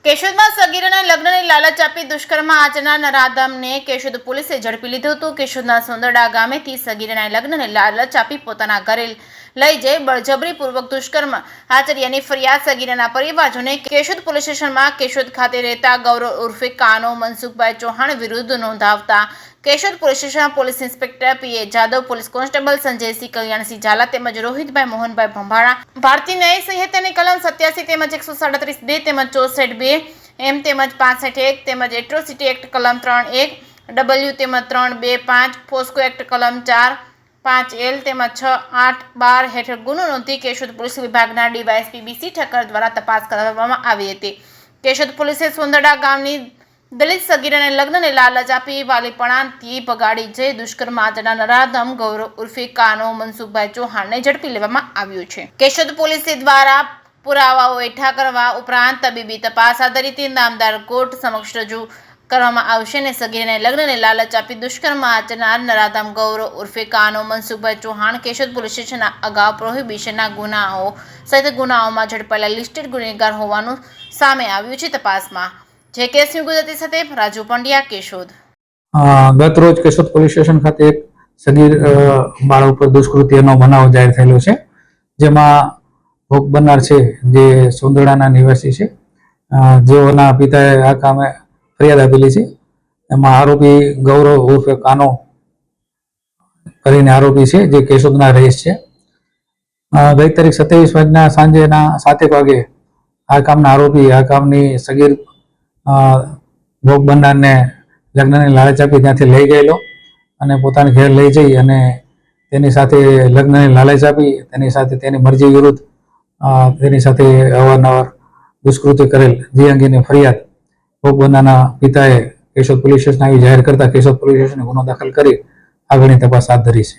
કેશોદમાં સગીરાના લગ્નની લાલચ આપી દુષ્કર્મ આચરનાર નરાધમને કેશોદ પોલીસે ઝડપી લીધું હતું. કેશોદના સોંદરડા ગામેથી સગીરાના લગ્નને લાલચ આપી પોતાના ઘરે લઈ જઈ બળજબરીપૂર્વક દુષ્કર્મ આચર્યાની ફરિયાદ સગીરાના પરિવારજોને કેશોદ પોલીસ સ્ટેશનમાં કેશોદ ખાતે રહેતા ગૌરવ ઉર્ફે કાનો મનસુખભાઈ ચૌહાણ વિરુદ્ધ નોંધાવતા Keshod police station police inspector PA Jadav, police constable Sanjaysinh, Kalyansinh Jhala તેમજ રોહિતભાઈ મોહનભાઈ ભંભાળા, ભારતીય ન્યાય સંહિતાની કલમ 87 તેમજ 137(2) તેમજ 64(2) એમ તેમજ 65(1) તેમજ એટ્રોસિટી એક્ટ કલમ 3(1) ડબલ્યુ તેમજ 3(2)(5) પોસ્કો એક્ટ કલમ 4(5)L તેમજ 6(8)(12) હેઠળ ગુનો નોંધી કેશોદ પોલીસ વિભાગના ડીવાયએસપી BC ઠક્કર દ્વારા તપાસ કરવામાં આવી હતી. કેશોદ પોલીસે સોંદરડા ગામની દલિત સગીરાને લગ્નને લાલચ આપી વાલીપણાથી ભગાડી જઈ દુષ્કર્મ આચરનાર નરાધમ ગૌરવ ઉર્ફે કાનો મનસુખભાઈ ચૌહાણને ઝડપી લેવામાં આવ્યું છે. કેશોદ પોલીસ દ્વારા પુરાવાઓ એકઠા કરવા ઉપરાંત તબીબી તપાસ આધારિત નામદાર કોર્ટ સમક્ષ રજૂ કરવામાં આવશે અને સગીરાને લગ્નને લાલચ આપી દુષ્કર્મ આચરનાર નરાધમ ગૌરવ ઉર્ફે કાનો મનસુખભાઈ ચૌહાણ કેશોદ પોલીસ સ્ટેશનના અગાઉ પ્રોહિબિશનના ગુનાઓ સહિત ગુનાઓમાં ઝડપાયેલા લિસ્ટેડ ગુનેગાર હોવાનું સામે આવ્યું છે. તપાસમાં જે કેસની ગુજરાતી સાથે રાજુ પંડ્યા, કેશોદ. ગત રોજ કેશોદ પોલીસ સ્ટેશન ખાતે એક સગીર બાળક ઉપર દુષ્કૃત્યનો બનાવ જાહેર થયેલો છે, જેમાં ભોગ બનનાર છે જે સોંદરડાના નિવાસી છે, જેઓના પિતાએ આ કામે ફરિયાદ આપેલી છે. એમાં આરોપી ગૌરવ ઉર્ફે કાનો કરીને આરોપી છે, જે કેશોદના રહીશ છે. ગઈ તારીખ 27 સાંજેના 7 વાગે આ કામના આરોપી આ કામની સગીર ભોગ બનનારને લગ્નની લાલચ આપી ત્યાંથી લઈ ગયેલો અને પોતાના ઘેર લઈ જઈ અને તેની સાથે લગ્નની લાલચ આપી તેની સાથે તેની મરજી વિરુદ્ધ તેની સાથે અવારનવાર દુષ્કૃત્ય કરેલ જે અંગેની ફરિયાદ ભોગ બનનારના પિતાએ કેશોદ પોલીસ સ્ટેશન આવી જાહેર કરતા કેશોદ પોલીસ સ્ટેશને ગુનો દાખલ કરી આગળની તપાસ હાથ ધરી છે.